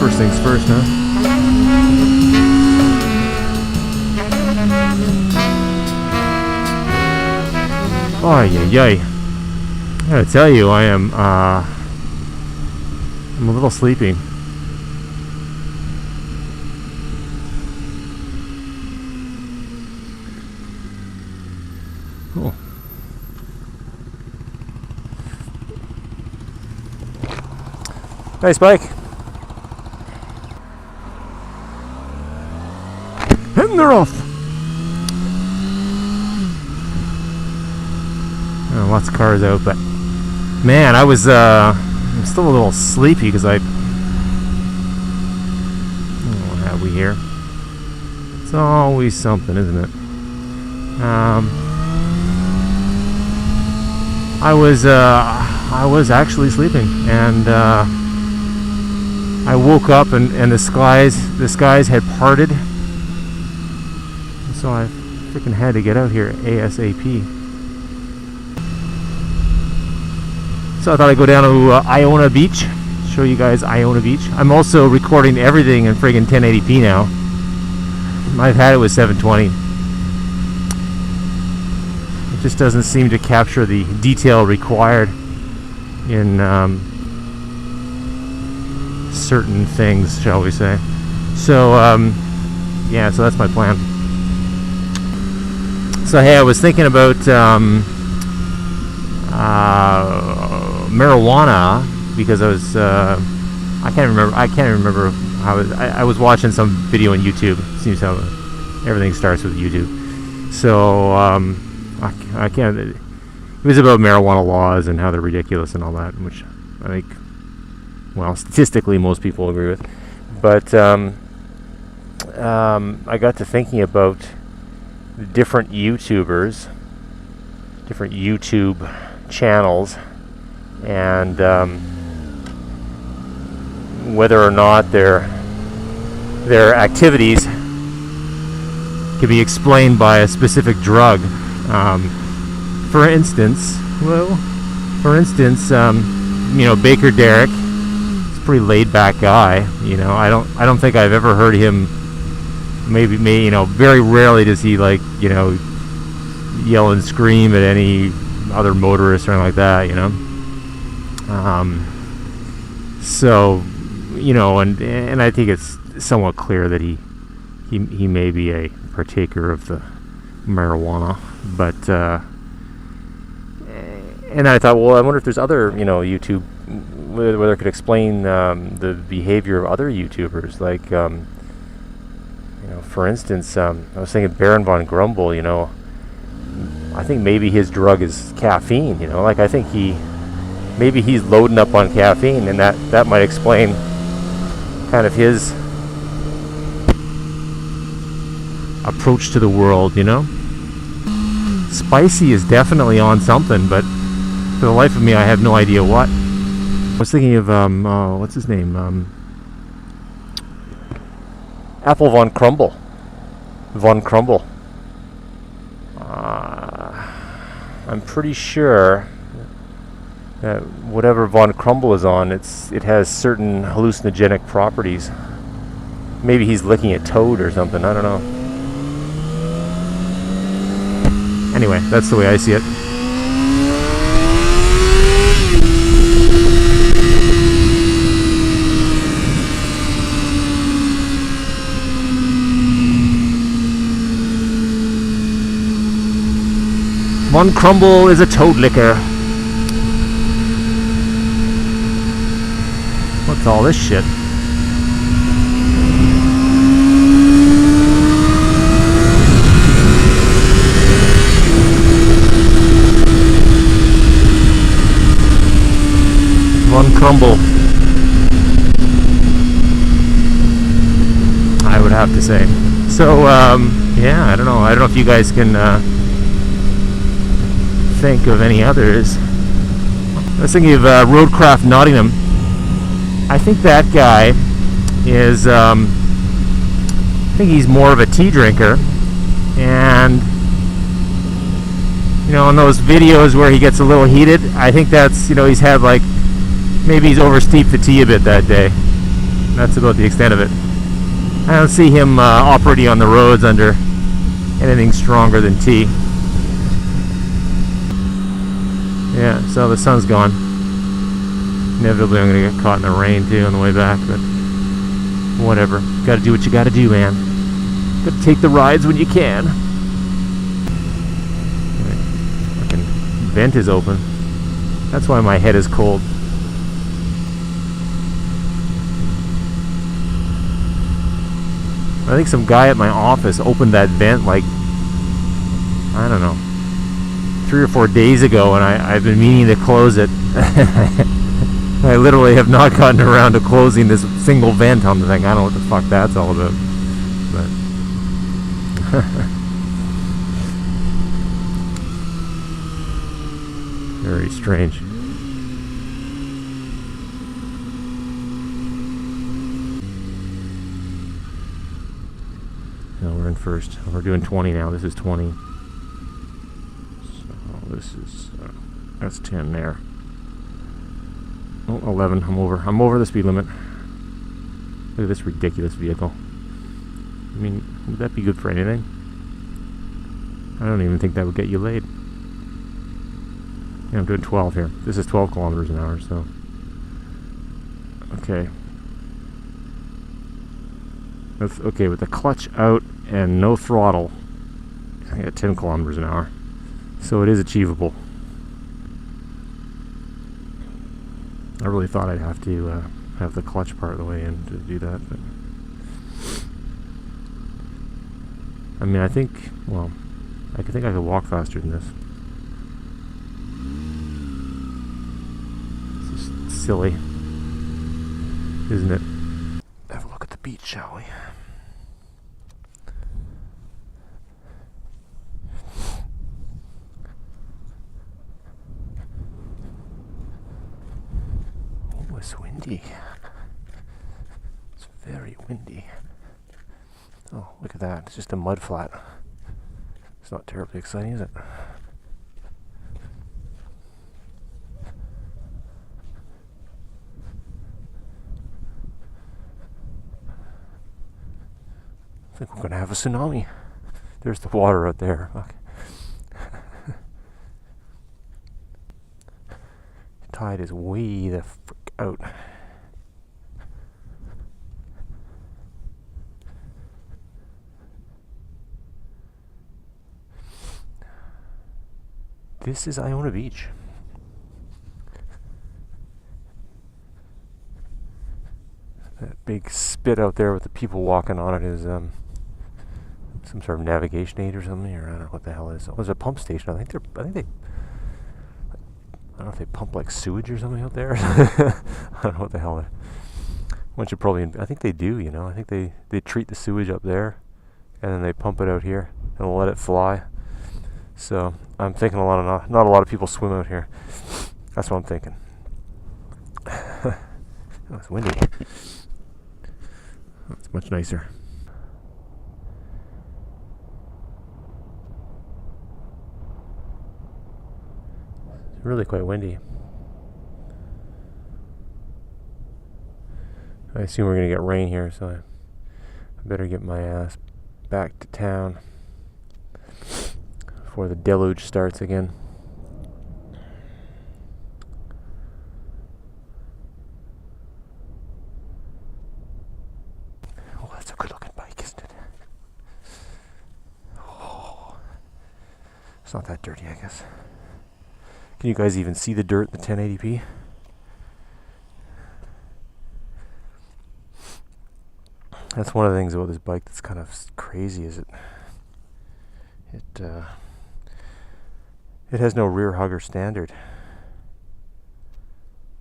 First things first, huh? Oh, yay. I gotta tell you, I'm a little sleepy. Cool. Nice bike. And they're off. Oh, lots of cars out, but man, I'm still a little sleepy because what have we here? It's always something, isn't it? I was actually sleeping, and I woke up and the skies had parted, so I freaking had to get out here ASAP. So I thought I'd go down to Iona Beach, show you guys Iona Beach. I'm also recording everything in friggin' 1080p now. I've had it with 720. It just doesn't seem to capture the detail required in certain things, shall we say. So yeah, so that's my plan. So hey, I was thinking about marijuana because I was I can't remember how I was watching some video on YouTube. It seems how everything starts with YouTube. So I can't. It was about marijuana laws and how they're ridiculous and all that, which I think, well, statistically most people agree with. But I got to thinking about different YouTubers, different YouTube channels, and whether or not their activities can be explained by a specific drug. For instance, Baker Derrick is a pretty laid-back guy. I don't think I've ever heard him. Maybe very rarely does he yell and scream at any other motorist or anything like that. So and I think it's somewhat clear that he may be a partaker of the marijuana, but and I thought, well, I wonder if there's other YouTube whether it could explain the behavior of other YouTubers, like for instance, I was thinking Baron von Crumble. I think maybe his drug is caffeine. I think maybe he's loading up on caffeine, and that might explain kind of his approach to the world. Spicy is definitely on something, but for the life of me, I have no idea what. I was thinking of what's his name? Apple von Crumble. Von Crumble. I'm pretty sure that whatever von Crumble is on, it has certain hallucinogenic properties. Maybe he's licking a toad or something. I don't know. Anyway, that's the way I see it. Von Crumble is a toad licker. What's all this shit? Von Crumble, I would have to say. So yeah, I don't know if you guys can think of any others. I was thinking of Roadcraft Nottingham. I think that guy is I think he's more of a tea drinker, and in those videos where he gets a little heated, I think that's he's had maybe he's oversteeped the tea a bit that day. that's about the extent of it. I don't see him operating on the roads under anything stronger than T. Yeah, so the sun's gone. Inevitably I'm going to get caught in the rain too on the way back, but whatever. Gotta do what you gotta do, man. Gotta take the rides when you can. Fucking vent is open. That's why my head is cold. I think some guy at my office opened that vent like, I don't know, 3 or 4 days ago, and I've been meaning to close it. I literally have not gotten around to closing this single vent on the thing. I don't know what the fuck that's all about. But very strange. No, we're in first. We're doing 20 now. This is 20. So this is that's 10 there. Oh, 11. I'm over the speed limit. Look at this ridiculous vehicle. I mean, would that be good for anything? I don't even think that would get you laid. Yeah, I'm doing 12 here. This is 12 kilometers an hour, so. Okay. That's okay with the clutch out and no throttle. I got 10 kilometers an hour. So it is achievable. I really thought I'd have to have the clutch part of the way in to do that, but I mean, I think, well, I think I could walk faster than this. It's just silly, isn't it? Have a look at the beach, shall we? Oh, it's windy. It's very windy. Oh, look at that. It's just a mud flat. It's not terribly exciting, is it? I think we're going to have a tsunami. There's the water out there. Fuck. The tide is way the frick out. This is Iona Beach. That big spit out there with the people walking on it is some sort of navigation aid or something, or I don't know what the hell it is. Oh, it's a pump station. I don't know if they pump like sewage or something out there. I don't know what the hell. One should probably. I think they do. You know, I think they treat the sewage up there, and then they pump it out here and let it fly. So I'm thinking not a lot of people swim out here. That's what I'm thinking. Oh, it's windy. Oh, it's much nicer. It's really quite windy. I assume we're going to get rain here, so I better get my ass back to town before the deluge starts again. Oh, that's a good looking bike, isn't it? Oh, it's not that dirty, I guess. Can you guys even see the dirt in the 1080p? That's one of the things about this bike that's kind of crazy, is it has no rear hugger standard,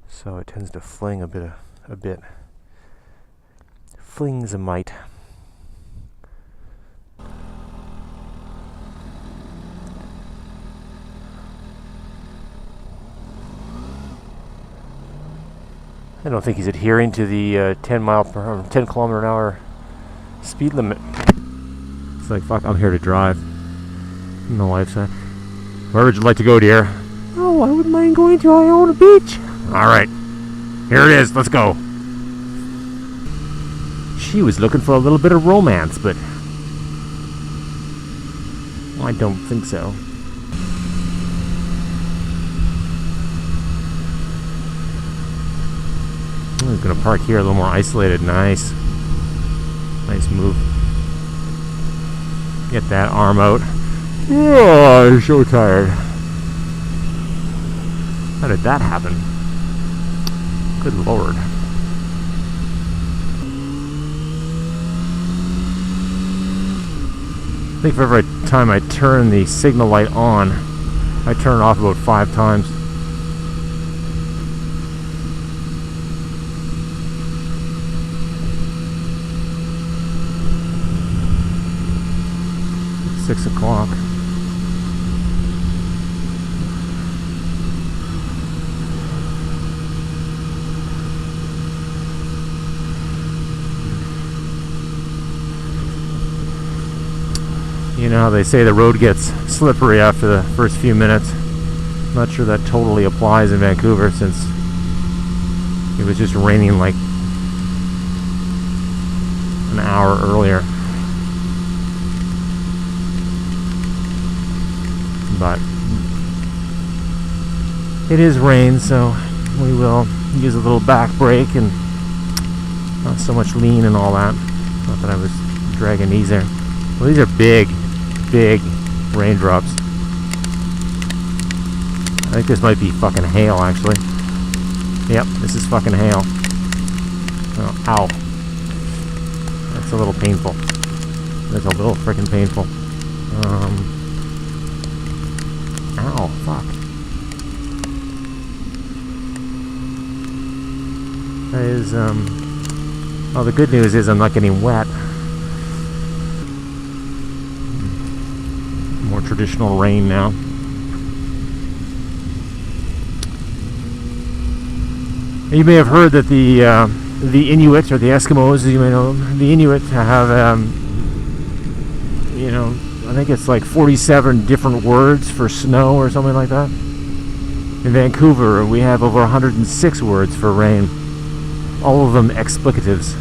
so it tends to fling a bit. Flings a mite. I don't think he's adhering to the 10 kilometer an hour speed limit. It's like, fuck, I'm here to drive. And the wife said, where would you like to go, dear? Oh, I wouldn't mind going to Iona Beach. Alright, here it is, let's go. She was looking for a little bit of romance, but I don't think so. I'm gonna park here a little more isolated. Nice. Nice move. Get that arm out. Oh, I'm so tired. How did that happen? Good lord. I think for every time I turn the signal light on, I turn it off about 5 times. It's 6 o'clock. You know how they say the road gets slippery after the first few minutes. I'm not sure that totally applies in Vancouver, since it was just raining like an hour earlier. But it is rain, so we will use a little back brake and not so much lean and all that. Not that I was dragging these there. Well, these are big raindrops. I think this might be fucking hail, actually. Yep, this is fucking hail. Oh, ow. That's a little painful. That's a little freaking painful. Ow, fuck. That is, oh, the good news is I'm not getting wet. More traditional rain now. You may have heard that the Inuit, or the Eskimos, as you may know them, the Inuit have, you know, I think it's like 47 different words for snow or something like that. In Vancouver, we have over 106 words for rain. All of them explicatives.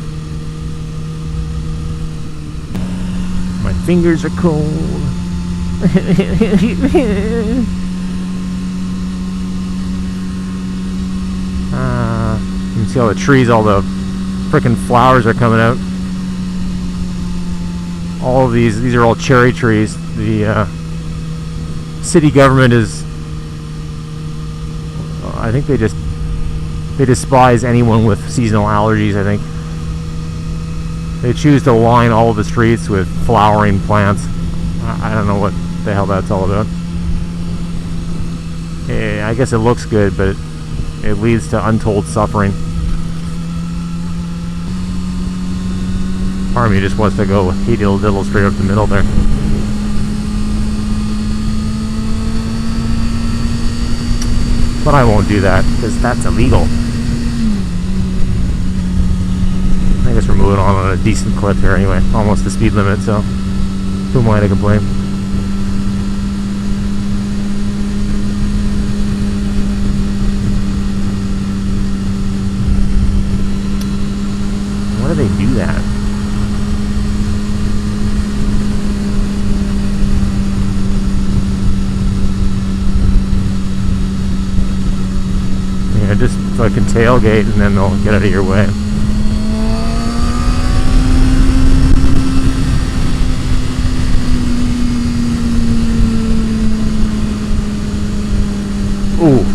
My fingers are cold. You can see all the trees, all the frickin' flowers are coming out. All of these are all cherry trees. The city government is, I think they despise anyone with seasonal allergies, I think. They choose to line all of the streets with flowering plants. I don't know what the hell that's all about. I guess it looks good, but it leads to untold suffering. Part of me just wants to go diddle straight up the middle there. But I won't do that, because that's illegal. I guess we're moving on a decent clip here anyway. Almost the speed limit, so who am I to complain? Why do they do that? Yeah, just fucking tailgate and then they'll get out of your way. Ooh.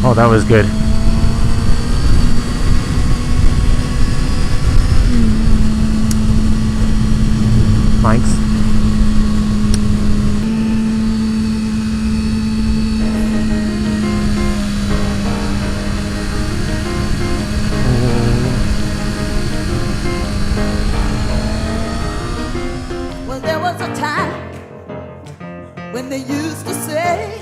Oh, that was good. Thanks. Well, there was a time when they used to say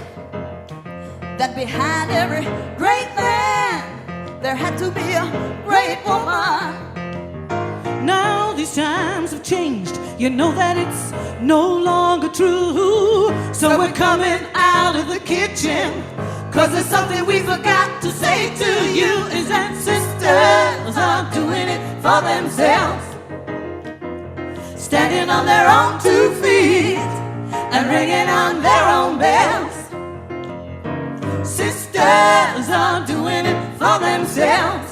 that behind every great man there had to be a great woman. Now these times have changed. You know that it's no longer true. So we're coming out of the kitchen, 'cause there's something we forgot to say to you, is that sisters are doing it for themselves, standing on their own 2 feet and ringing on their own bells. Sisters are doing it for themselves,